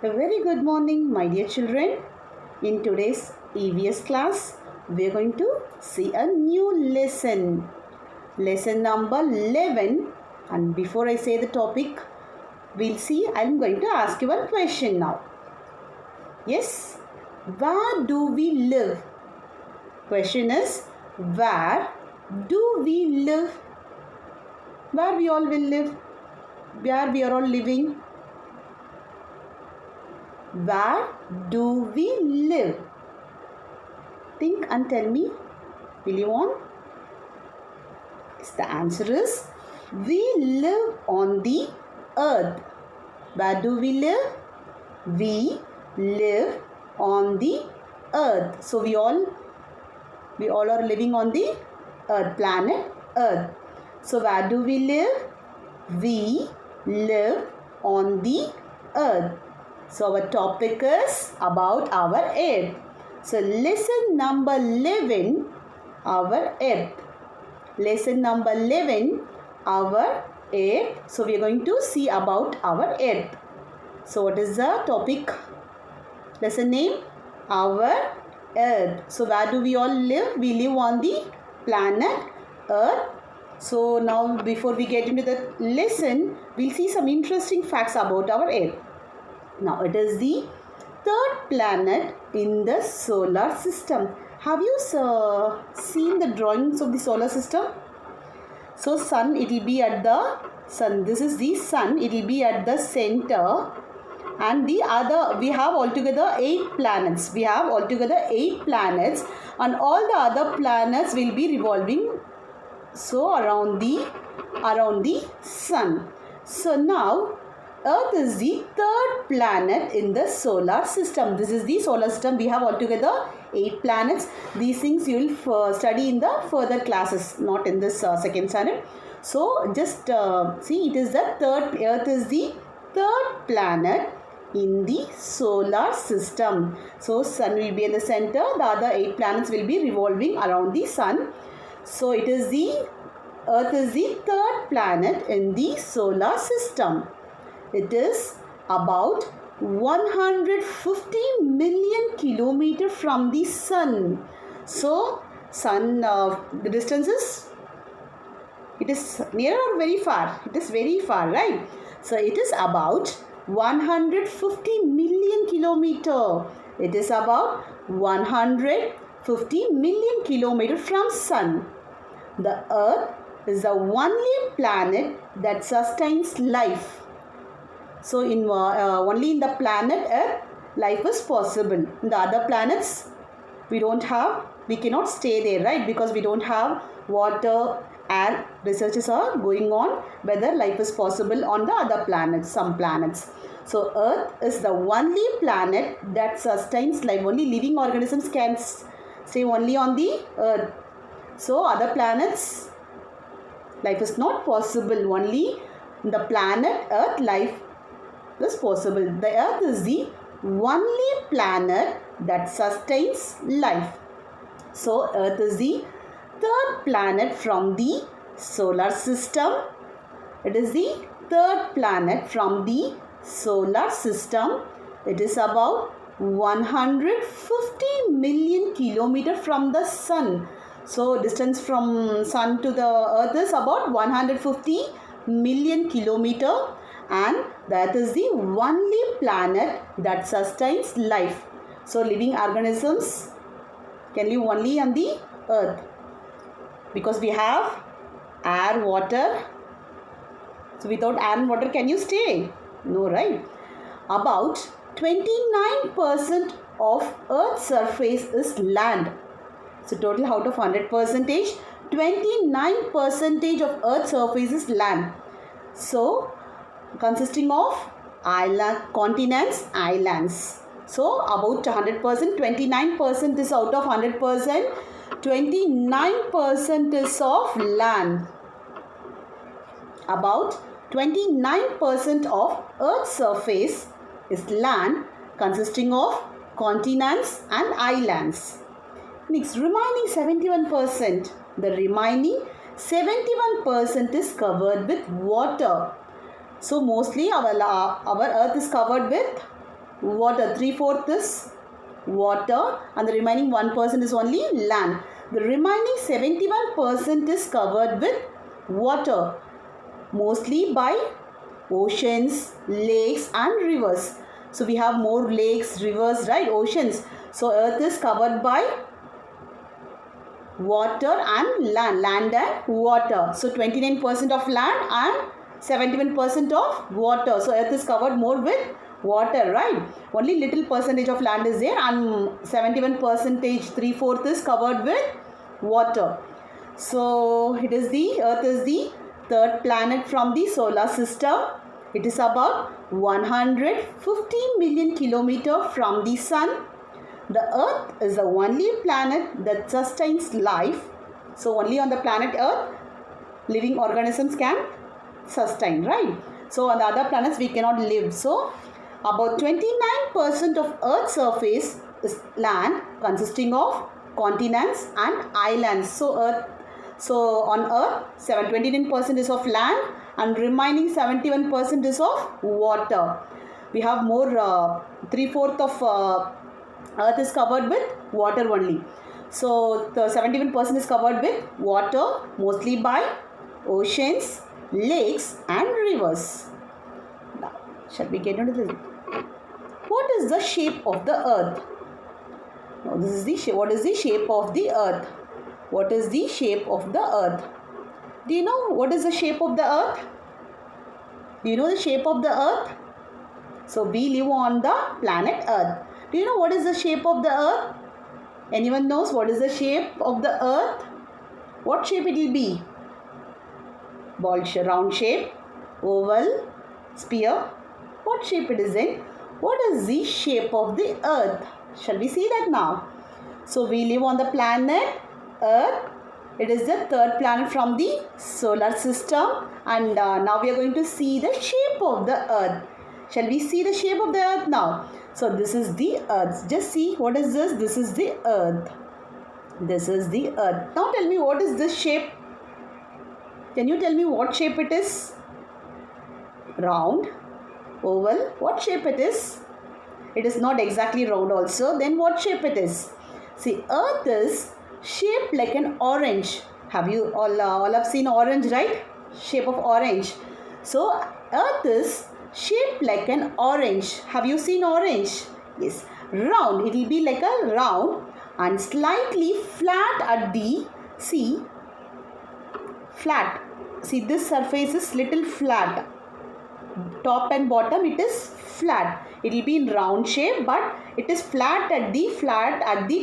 A very good morning, my dear children. In today's EVS class, we are going to see a new lesson. Lesson number 11. And before I say the topic, we'll see, I'm going to ask you one question now. Yes, where do we live? Question is, where do we live? Where we all will live? Where we are all living? Where do we live? Think and tell me. Will you on? Yes, the answer is we live on the earth. Where do we live? We live on the earth. So we all are living on the earth, planet earth. So where do we live? We live on the earth. So our topic is about our earth. So lesson number 11, our earth. Lesson number 11, our earth. So we are going to see about our earth. So what is the topic? Lesson name? Our earth. So where do we all live? We live on the planet earth. So now before we get into the lesson, we'll see some interesting facts about our earth. Now it is the third planet in the solar system. Have you seen the drawings of the solar system? So sun, it will be at the sun. This is the sun. It will be at the center. And the other, we have altogether 8 planets. We have altogether 8 planets. And all the other planets will be revolving around the sun. So now Earth is the third planet in the solar system. This is the solar system. We have altogether 8 planets. These things you will study in the further classes, not in this second standard. So just see, it is the third. Earth is the third planet in the solar system. So sun will be in the center. The other 8 planets will be revolving around the sun. So it is the Earth is the third planet in the solar system. It is about 150 million kilometers from the sun. So sun, the distance is, it is near or very far? It is very far, right? So it is about 150 million kilometers. It is about 150 million kilometers from sun. The Earth is the only planet that sustains life. So only in the planet Earth, life is possible. In the other planets, we cannot stay there, right? Because we don't have water, air. Researches are going on whether life is possible on the other planets, some planets. So Earth is the only planet that sustains life. Only living organisms can stay only on the Earth. So other planets, life is not possible. Only the planet Earth, life is possible. The Earth is the only planet that sustains life. So Earth is the third planet from the solar system. It is the third planet from the solar system. It is about 150 million kilometers from the sun. So distance from sun to the Earth is about 150 million kilometers. And that is the only planet that sustains life. So living organisms can live only on the Earth. Because we have air, water. So without air and water, can you stay? No, right? About 29% of Earth's surface is land. So total out of 100%, 29% of Earth's surface is land. So consisting of continents, islands. So about 100%, 29% is out of 100%, 29% is of land. About 29% of Earth's surface is land, consisting of continents and islands. Next, remaining 71%. The remaining 71% is covered with water. So mostly our earth is covered with water. 3/4 is water and the remaining 1% is only land. The remaining 71% is covered with water, mostly by oceans, lakes and rivers. So we have more lakes, rivers, right? Oceans. So earth is covered by water and land and water. So 29% of land and 71% of water. So earth is covered more with water, right? Only little percentage of land is there and 71%, 3/4 is covered with water. So earth is the third planet from the solar system. It is about 150 million kilometers from the sun. The earth is the only planet that sustains life. So only on the planet earth living organisms can sustain, right? So on the other planets we cannot live. So about 29% of earth's surface is land, consisting of continents and islands. So on earth 29% is of land and remaining 71% is of water. We have more 3/4 of earth is covered with water only. So the 71% is covered with water, mostly by oceans, lakes and rivers. Now, shall we get into this? What is the shape of the earth? Now this is what is the shape of the earth? What is the shape of the earth? Do you know what is the shape of the earth? Do you know the shape of the earth? So we live on the planet earth. Do you know what is the shape of the earth? Anyone knows what is the shape of the earth? What shape it will be? Ball shape, round shape, oval, sphere. What shape it is in? What is the shape of the earth? Shall we see that now? So we live on the planet earth. It is the third planet from the solar system and now we are going to see the shape of the earth. Shall we see the shape of the earth now? So this is the earth. Just see, what is this? This is the earth. This is the earth. Now tell me, what is this shape? Can you tell me what shape it is? Round, oval. What shape it is? It is not exactly round also. Then what shape it is? See, earth is shaped like an orange. Have you all have seen orange, right? Shape of orange. So earth is shaped like an orange. Have you seen orange? Yes. Round. It will be like a round and slightly flat at the flat. See, this surface is little flat. Top and bottom it is flat. It will be in round shape, but it is flat at the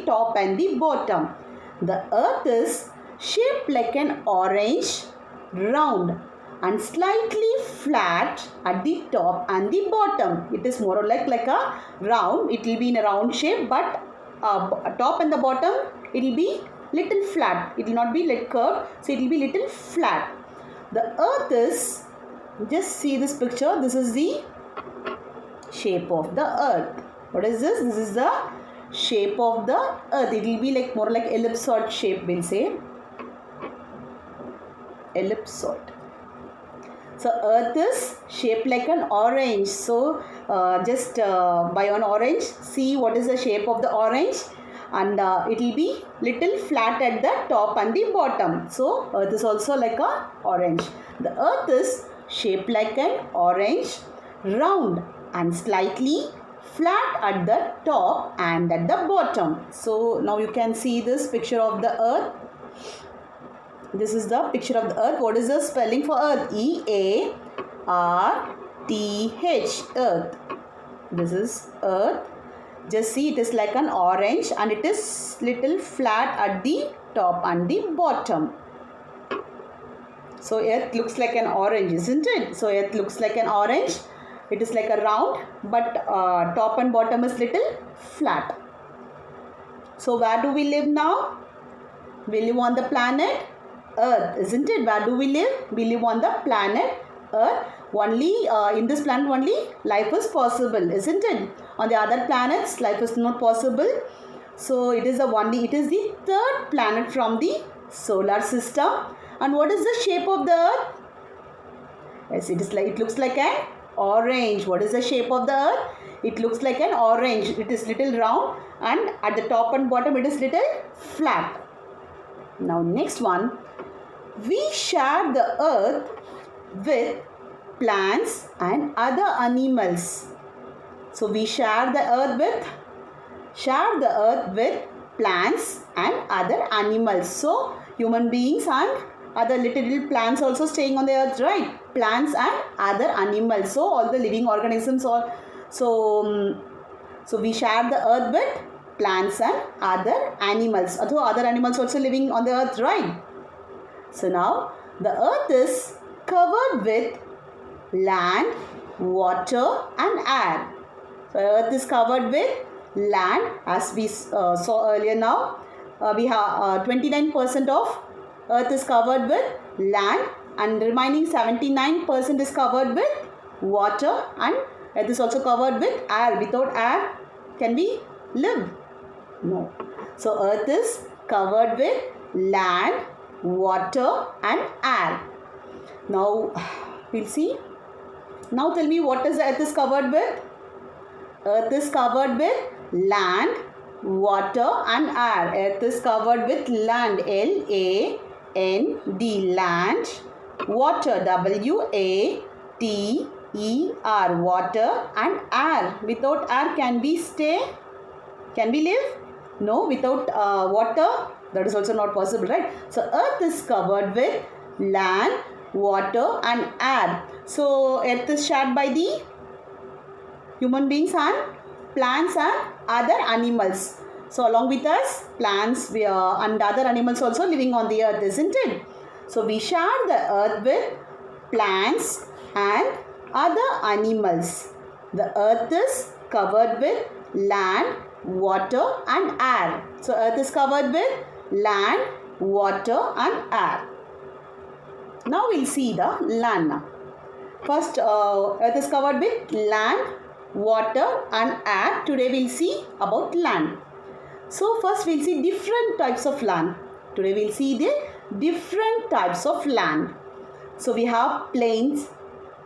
top and the bottom. The earth is shaped like an orange, round and slightly flat at the top and the bottom. It is more or less like a round. It will be in a round shape, but top and the bottom it will be little flat. It will not be like curved, so it will be little flat. The earth is, just see this picture. This is the shape of the earth. What is this? This is the shape of the earth. It will be like more like ellipsoid shape, we'll say. Ellipsoid. So earth is shaped like an orange. So just by an orange, see what is the shape of the orange, and it will be little flat at the top and the bottom. So earth is also like a orange. The earth is shaped like an orange, round and slightly flat at the top and at the bottom. So now you can see this picture of the earth. This is the picture of the earth. What is the spelling for earth? E-A-R-T-H, earth. This is earth. Just see, it is like an orange and it is little flat at the top and the bottom. So earth looks like an orange, isn't it? So earth looks like an orange. It is like a round, but top and bottom is little flat. So where do we live now? We live on the planet Earth, isn't it? Where do we live? We live on the planet Earth. Only in this planet only life is possible, isn't it? On the other planets life is not possible. So it is the third planet from the solar system. And what is the shape of the Earth? Yes, it looks like an orange. What is the shape of the earth? It looks like an orange. It is little round and at the top and bottom it is little flat. Now next one. We share the earth with plants and other animals. So we share the earth with plants and other animals. So human beings and other little plants also staying on the earth, right? Plants and other animals. So all the living organisms are so we share the earth with plants and other animals. So other animals also living on the earth, right? So now the earth is covered with land, water and air. So earth is covered with land, as we saw earlier. Now we have 29% of earth is covered with land and remaining 79% is covered with water, and earth is also covered with air. Without air, can we live? No. So earth is covered with land, water and air. Now we'll see. Now tell me, what is the earth is covered with? Earth is covered with land, water and air. Earth is covered with land, L-A-N-D, land, water, W-A-T-E-R, water and air. Without air, can we stay? Can we live? No. Without water, that is also not possible, right? So earth is covered with land, water and air. So earth is shared by the human beings and plants and other animals. So along with us, plants and other animals also living on the earth, isn't it? So we share the earth with plants and other animals. The earth is covered with land, water and air. So earth is covered with land, water and air. Now we'll see the land now. First, earth is covered with land, water and air. Today we'll see about land. So first we'll see different types of land. Today we'll see the different types of land. So we have plains,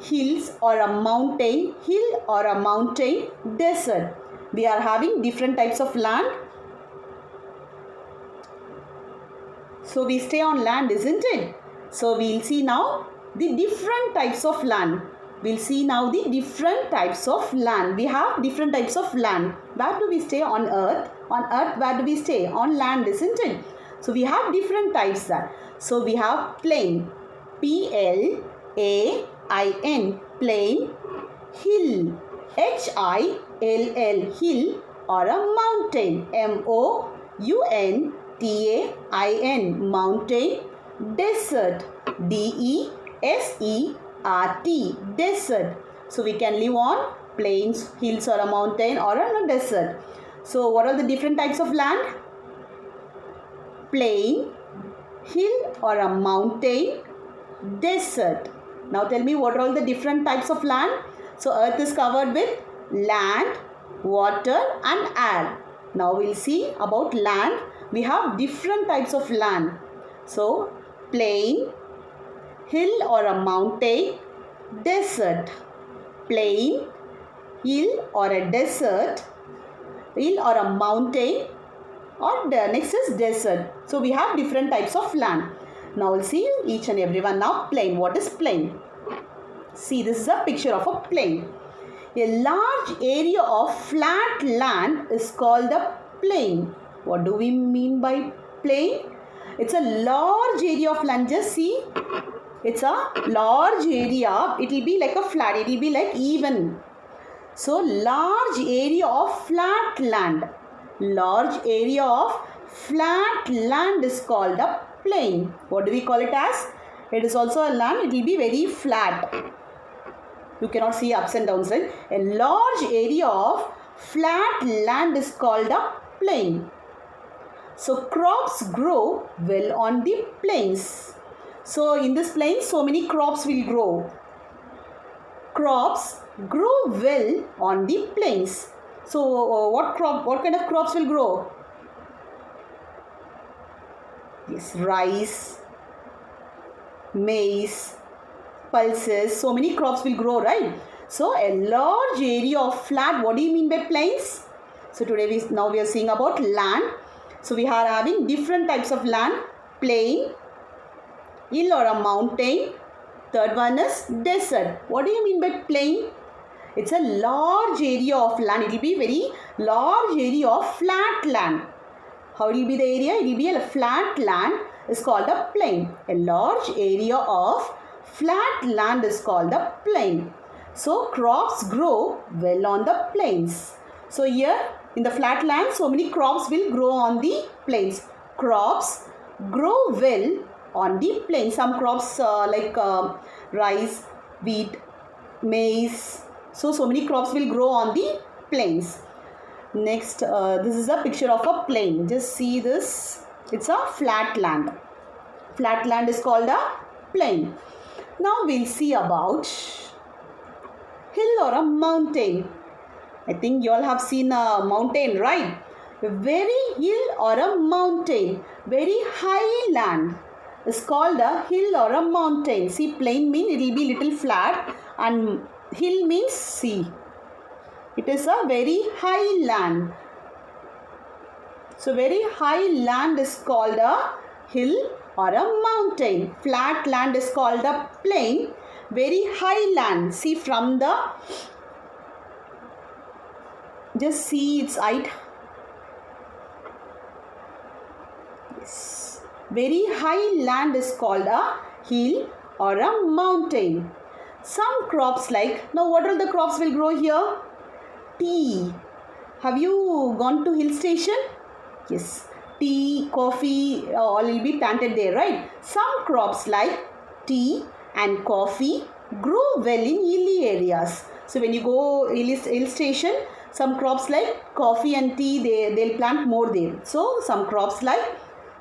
hills or a mountain, desert. We are having different types of land. So we stay on land, isn't it? So we'll see now the different types of land. We'll see now the different types of land. We have different types of land. Where do we stay on earth? On earth, where do we stay? On land, isn't it? So we have different types there. So we have plain, P-L-A-I-N, plain, hill, H-I-L-L, hill or a mountain, M-O-U-N-T-A-I-N, mountain, desert, D-E-S-E-R-T, desert. So we can live on plains, hills or a mountain or on a desert. So what are the different types of land? Plain, hill or a mountain, desert. Now tell me, what are all the different types of land? So earth is covered with land, water and air. Now we'll see about land. We have different types of land. So plain, hill or a mountain, desert. Plain, hill or a desert, hill or a mountain, or the next is desert. So we have different types of land. Now we'll see each and every one. Now plain. What is plain? See, this is a picture of a plain. A large area of flat land is called a plain. What do we mean by plain? It's a large area of land. Just see, it's a large area. It will be like a flat. It will be like even. So large area of flat land. Large area of flat land is called a plain. What do we call it as? It is also a land. It will be very flat. You cannot see ups and downs, right? A large area of flat land is called a plain. So crops grow well on the plains. So in this plain, so many crops will grow. Crops grow well on the plains. So what kind of crops will grow? Yes, rice, maize, pulses. So many crops will grow, right? So a large area of flat. What do you mean by plains? So today we are seeing about land. So we are having different types of land. Plain, hill or a mountain. Third one is desert. What do you mean by plain? It's a large area of land. It will be very large area of flat land. How will be the area? It will be a flat land is called a plain. A large area of flat land is called a plain. So crops grow well on the plains. So here in the flat land, so many crops will grow on the plains. Crops grow well on the plains. Some crops like rice, wheat, maize. So many crops will grow on the plains. Next, this is a picture of a plain. Just see this. It's a flat land. Flat land is called a plain. Now we'll see about hill or a mountain. I think you all have seen a mountain, right? A very hill or a mountain, very high land is called a hill or a mountain. See, plain means it will be little flat and hill means sea. It is a very high land. So very high land is called a hill or a mountain. Flat land is called a plain. Very high land. See from the, just see its height. Yes. Very high land is called a hill or a mountain. Some crops like, now what all the crops will grow here? Tea. Have you gone to hill station? Yes. Tea, coffee, all will be planted there, right? Some crops like tea and coffee grow well in hilly areas. So when you go hill station, some crops like coffee and tea, they'll plant more there. So some crops like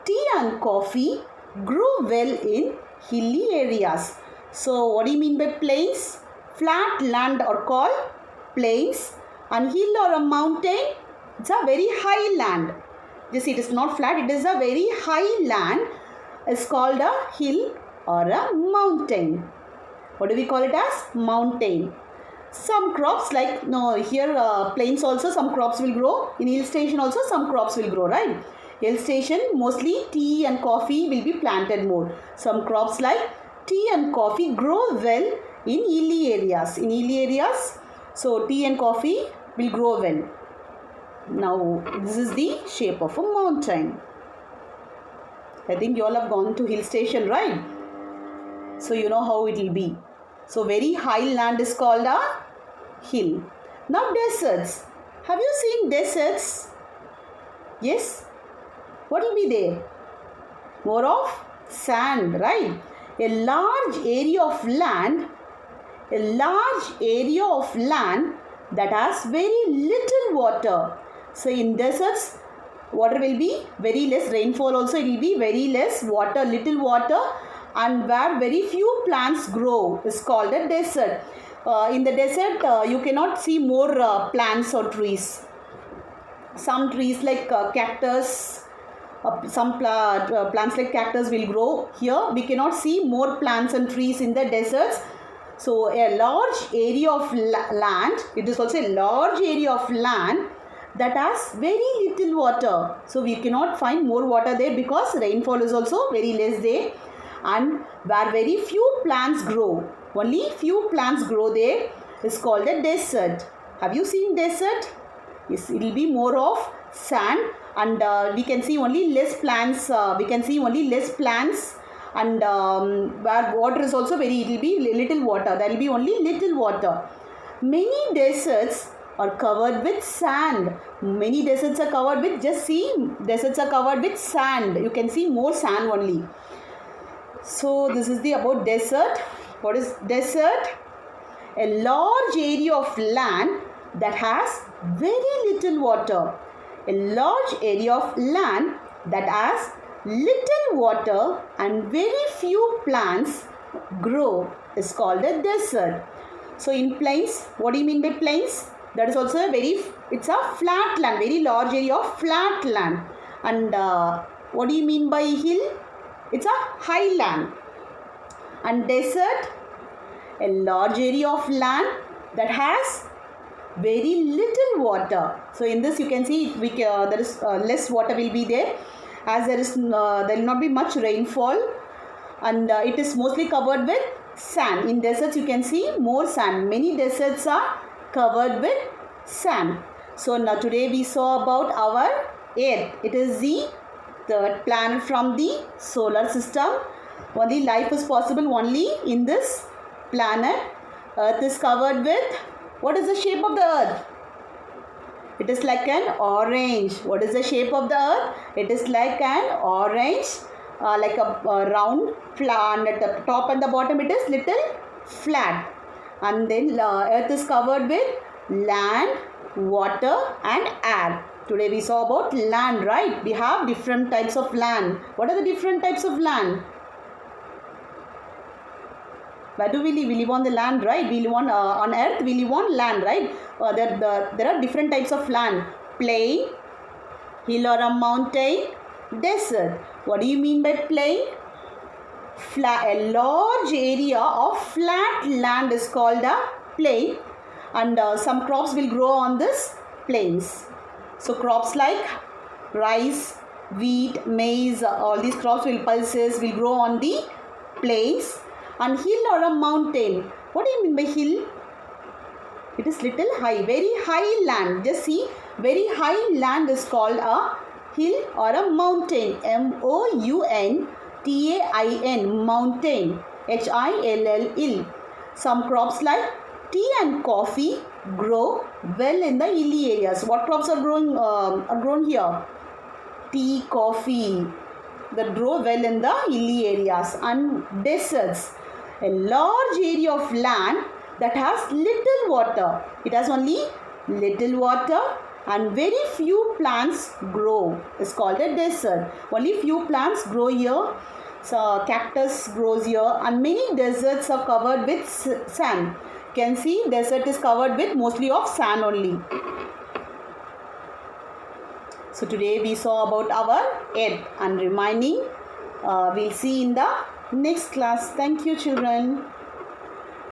tea and coffee grow well in hilly areas. So what do you mean by plains? Flat land are called plains, and hill or a mountain, it's a very high land. You see, it is not flat, it is a very high land. It's called a hill or a mountain. What do we call it as? Mountain. Some crops like, no, here plains also some crops will grow. In hill station also some crops will grow, right? Hill station mostly tea and coffee will be planted more. Some crops like tea and coffee grow well in hilly areas. In hilly areas, so tea and coffee will grow well. Now this is the shape of a mountain. I think you all have gone to hill station, right? So you know how it will be. So very high land is called a hill. Now deserts. Have you seen deserts? Yes. What will be there? More of sand, right? A large area of land that has very little water. So in deserts, water will be very less, rainfall also it will be very less, water, little water, and where very few plants grow is called a desert. In the desert, you cannot see more plants or trees. Some trees like cactus, some plants like cactus will grow. Here we cannot see more plants and trees in the deserts. So a large area of land, it is also a large area of land that has very little water. So we cannot find more water there because rainfall is also very less there, and where very few plants grow, only few plants grow there is called a desert. Have you seen desert? Yes, it will be more of sand, and we can see only less plants. And where water is also very, it will be little water. There will be only little water. Many deserts are covered with sand. Many deserts are covered with, just see, deserts are covered with sand. You can see more sand only. So this is the about desert. What is desert? A large area of land that has very little water. A large area of land that has little water and very few plants grow is called a desert. So in plains, what do you mean by plains? That is also a very, it's a flat land, very large area of flat land. And what do you mean by hill? It's a high land. And desert, a large area of land that has very little water. So in this you can see there is less water will be there, as there will not be much rainfall, and it is mostly covered with sand. In deserts you can see more sand. Many deserts are covered with sand. So now today we saw about our Earth. It is the third planet from the solar system. Only life is possible only in this planet. Earth is covered with, what is the shape of the Earth? It is like an orange. What is the shape of the Earth? It is like an orange, like a round plant. At the top and the bottom it is little flat. And then Earth is covered with land, water and air. Today we saw about land, right? We have different types of land. What are the different types of land? Where do we live? We live on the land, right? We live on earth, we live on land, right? There are different types of land. Plain, hill or a mountain, desert. What do you mean by plain? A large area of flat land is called a plain, and some crops will grow on this plains. So crops like rice, wheat, maize, all these crops pulses will grow on the plains. And hill or a mountain. What do you mean by hill? It is little high, very high land. Just see, very high land is called a hill or a mountain. MOUNTAIN, mountain. HILL. Some crops like tea and coffee grow well in the hilly areas. What crops are grown here? Tea, coffee, that grow well in the hilly areas. And deserts, a large area of land that has little water. It has only little water and very few plants grow. It's called a desert. Only few plants grow here. So cactus grows here, and many deserts are covered with sand. You can see desert is covered with mostly of sand only. So today we saw about our Earth, and remaining we'll see in the next class. Thank you, children.